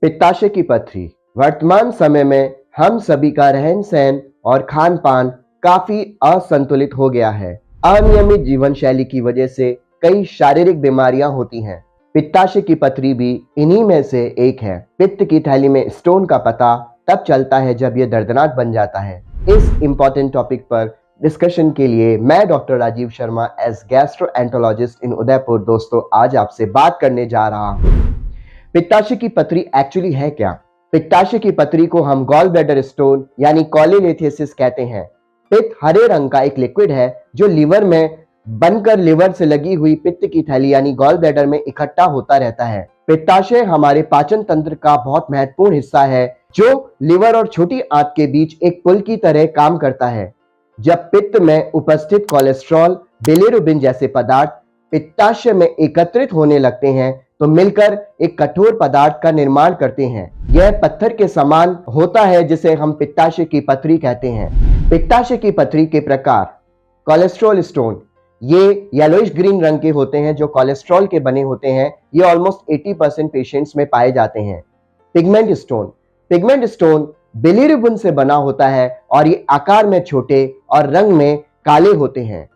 पित्ताशय की पथरी वर्तमान समय में हम सभी का रहन सहन और खान पान काफी असंतुलित हो गया है। अनियमित जीवन शैली की वजह से कई शारीरिक बीमारियां होती हैं। पित्ताशय की पथरी भी इन्हीं में से एक है। पित्त की थैली में स्टोन का पता तब चलता है जब यह दर्दनाक बन जाता है। इस इंपॉर्टेंट टॉपिक पर डिस्कशन के लिए मैं doctor Rajiv Sharma as gastroenterologist in Udaipur दोस्तों आज आपसे बात करने जा रहा हूं। पित्ताशय की पथरी एक्चुअली है क्या? पित्ताशय की पथरी को हम गॉल ब्लैडर स्टोन यानी कॉलीलिथियासिस कहते हैं। पित्त हरे रंग का एक लिक्विड है जो लीवर में बनकर लीवर से लगी हुई पित्त की थैली यानी गॉल ब्लैडर में इकट्ठा होता रहता है। पित्ताशय हमारे पाचन तंत्र का बहुत महत्वपूर्ण हिस्सा है जो लीवर और छोटी आंत के बीच एक पुल की तरह काम करता है। जब पित्त में उपस्थित कोलेस्ट्रॉल, बिलिरुबिन जैसे पदार्थ पित्ताशय में एकत्रित होने लगते हैं तो मिलकर एक कठोर पदार्थ का निर्माण करते हैं। यह पत्थर के समान होता है जिसे हम पित्ताशय की पथरी कहते हैं। पित्ताशय की पथरी के प्रकार: कोलेस्ट्रॉल स्टोन, ये येलोइश ग्रीन रंग के होते हैं जो कोलेस्ट्रॉल के बने होते हैं। ये ऑलमोस्ट 80% पेशेंट्स में पाए जाते हैं। Pigment stone, pigment stone bilirubin से बना होता है और ये आकार में छोटे और रंग में काले होते हैं।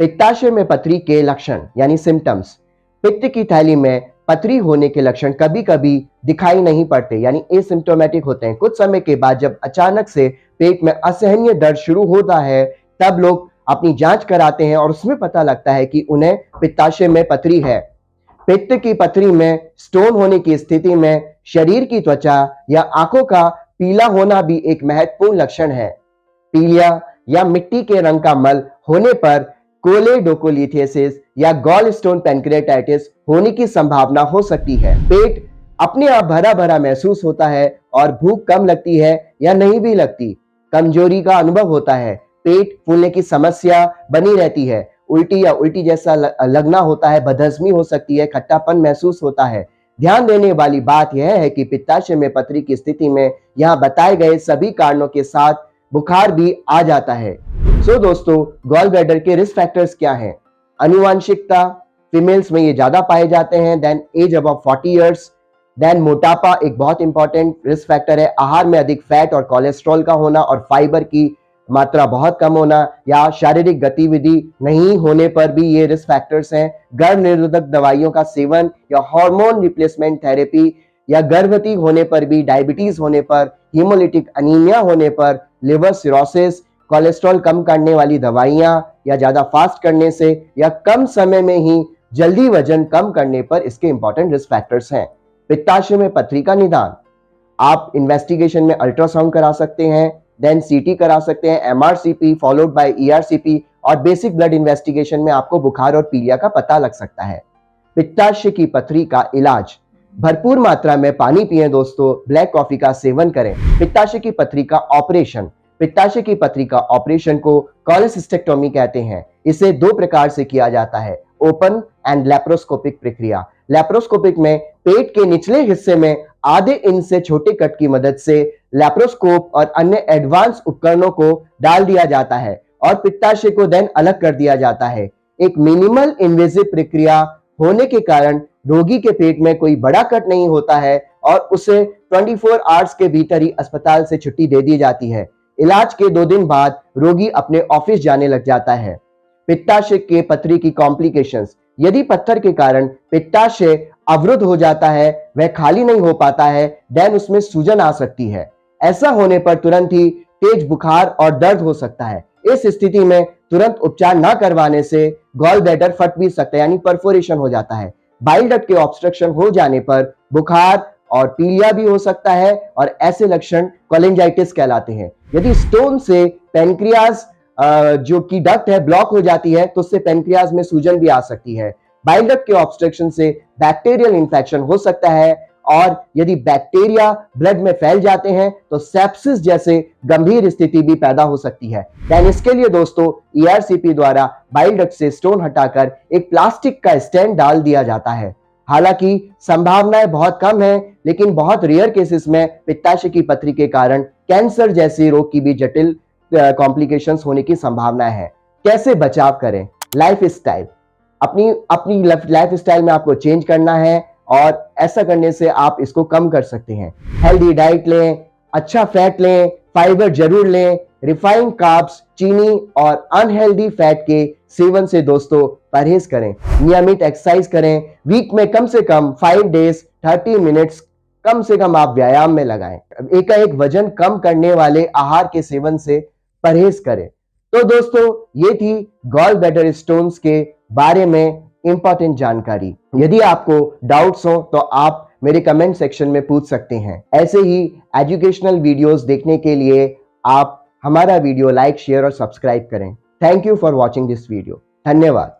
पित्ताशय में पथरी के लक्षण यानी सिम्टम्स: पित्त की थैली में पथरी होने के लक्षण कभी कभी दिखाई नहीं पड़ते यानी एसिम्प्टोमेटिक होते हैं। कुछ समय के बाद जब अचानक से पेट में असहनीय दर्द शुरू होता है तब लोग अपनी जांच कराते हैं और उसमें पता लगता है कि उन्हें पित्ताशय में पथरी है। पित्त की पथरी में स्टोन होने की स्थिति में शरीर की त्वचा या आंखों का पीला होना भी एक महत्वपूर्ण लक्षण है। पीलिया या मिट्टी के रंग का मल होने पर कोलेडोकोलिथियासिस या गॉल स्टोन पैंक्रियाटाइटिस होने की संभावना हो सकती है। पेट अपने आप भरा भरा महसूस होता है और भूख कम लगती है या नहीं भी लगती। कमजोरी का अनुभव होता है। पेट फूलने की समस्या बनी रहती है। उल्टी या उल्टी जैसा लगना होता है। बदहजमी हो सकती है। खट्टापन महसूस होता है। ध्यान देने वाली बात यह है कि पित्ताशय में पथरी की स्थिति में यहाँ बताए गए सभी कारणों के साथ बुखार भी आ जाता है। दोस्तों, गॉल ब्लैडर के रिस्क फैक्टर्स क्या हैं? आनुवांशिकता, फीमेल्स में ये ज्यादा पाए जाते हैं। Then age above 40 years. Then मोटापा एक बहुत इंपॉर्टेंट रिस्क फैक्टर है। आहार में अधिक फैट और कोलेस्ट्रॉल का होना और फाइबर की मात्रा बहुत कम होना या शारीरिक गतिविधि नहीं होने पर भी ये रिस्क फैक्टर्स हैं। गर्भ निरोधक दवाइयों का सेवन या हार्मोन रिप्लेसमेंट थेरेपी या गर्भवती होने पर भी, डायबिटीज होने पर, हीमोलिटिक अनीमिया होने पर, लिवर सिरोसिस, कोलेस्ट्रॉल कम करने वाली दवाइयां या ज्यादा फास्ट करने से या कम समय में ही जल्दी वजन कम करने पर इसके इंपॉर्टेंट रिस्क फैक्टर्स हैं। पित्ताशय में पथरी का निदान: आप इन्वेस्टिगेशन में अल्ट्रासाउंड करा सकते हैं, देन सीटी करा सकते हैं, एमआरसीपी फॉलोड बाय ईआरसीपी और बेसिक ब्लड इन्वेस्टिगेशन में आपको बुखार और पीलिया का पता लग सकता है। पित्ताशय की पथरी का इलाज: भरपूर मात्रा में पानी पिएं दोस्तों, ब्लैक कॉफी का सेवन करें। पित्ताशय की पथरी का ऑपरेशन: पित्ताशय की पथरी का ऑपरेशन को कोलेसिस्टेक्टोमी कहते हैं। इसे दो प्रकार से किया जाता है, ओपन एंड लैप्रोस्कोपिक प्रक्रिया। लैप्रोस्कोपिक में पेट के निचले हिस्से में आधे इंच से छोटे कट की मदद से लैप्रोस्कोप और अन्य एडवांस उपकरणों को डाल दिया जाता है और पित्ताशय को देन अलग कर दिया जाता है। एक मिनिमल इन्वेजिव प्रक्रिया होने के कारण रोगी के पेट में कोई बड़ा कट नहीं होता है और उसे 24 आवर्स के भीतर ही अस्पताल से छुट्टी दे दी जाती है। इलाज के 2 दिन बाद रोगी अपने ऑफिस जाने लग जाता है। पित्ताशय के पथरी की कॉम्प्लिकेशंस: यदि पत्थर के कारण पित्ताशय अवरुद्ध हो जाता है, वह खाली नहीं हो पाता है, देन उसमें सूजन आ सकती है। ऐसा होने पर तुरंत ही तेज बुखार और दर्द हो सकता है। इस स्थिति में तुरंत उपचार न करवाने से गॉल ब्लैडर फट भी सकता है यानी परफोरेशन हो जाता है। बाइल डक्ट के ऑब्स्ट्रक्शन हो जाने पर बुखार और पीलिया भी हो सकता है और ऐसे लक्षण कोलेंजाइटिस कहलाते हैं। यदि स्टोन से पैनक्रियाज जो की डक्ट है ब्लॉक हो जाती है तो उससे पैनक्रियाज में सूजन भी आ सकती है। बाइल डक्ट के ऑब्स्ट्रक्शन से बैक्टीरियल इंफेक्शन हो सकता है और यदि बैक्टीरिया ब्लड में फैल जाते हैं तो सेप्सिस जैसे गंभीर स्थिति भी पैदा हो सकती है। देन इसके लिए दोस्तों ईआरसीपी द्वारा बाइल डक्ट से स्टोन हटाकर एक प्लास्टिक का स्टेंट डाल दिया जाता है। हालांकि संभावनाएं बहुत कम है, लेकिन बहुत रेयर केसेस में पित्ताशय की पथरी के कारण कैंसर जैसे रोग की भी जटिल कॉम्प्लिकेशंस होने की संभावना है। कैसे बचाव करें? लाइफ स्टाइल, अपनी लाइफ स्टाइल में आपको चेंज करना है और ऐसा करने से आप इसको कम कर सकते हैं। हेल्दी डाइट लें, अच्छा फैट लें, फाइबर जरूर लें, रिफाइंड कार्ब्स, चीनी और अनहेल्दी फैट के सेवन से दोस्तों परहेज करें। नियमित एक्सरसाइज करें, वीक में कम से कम 5 डेज 30 मिनट्स कम से कम आप व्यायाम में लगाएं। एकाएक वजन कम करने वाले आहार के सेवन से परहेज करें। तो दोस्तों ये थी गॉल ब्लैडर स्टोन्स के बारे में इंपॉर्टेंट जानकारी। यदि आपको डाउट्स हो तो आप मेरे कमेंट सेक्शन में पूछ सकते हैं। ऐसे ही एजुकेशनल वीडियोस देखने के लिए आप हमारा वीडियो लाइक, शेयर और सब्सक्राइब करें। Thank you for watching this video. धन्यवाद।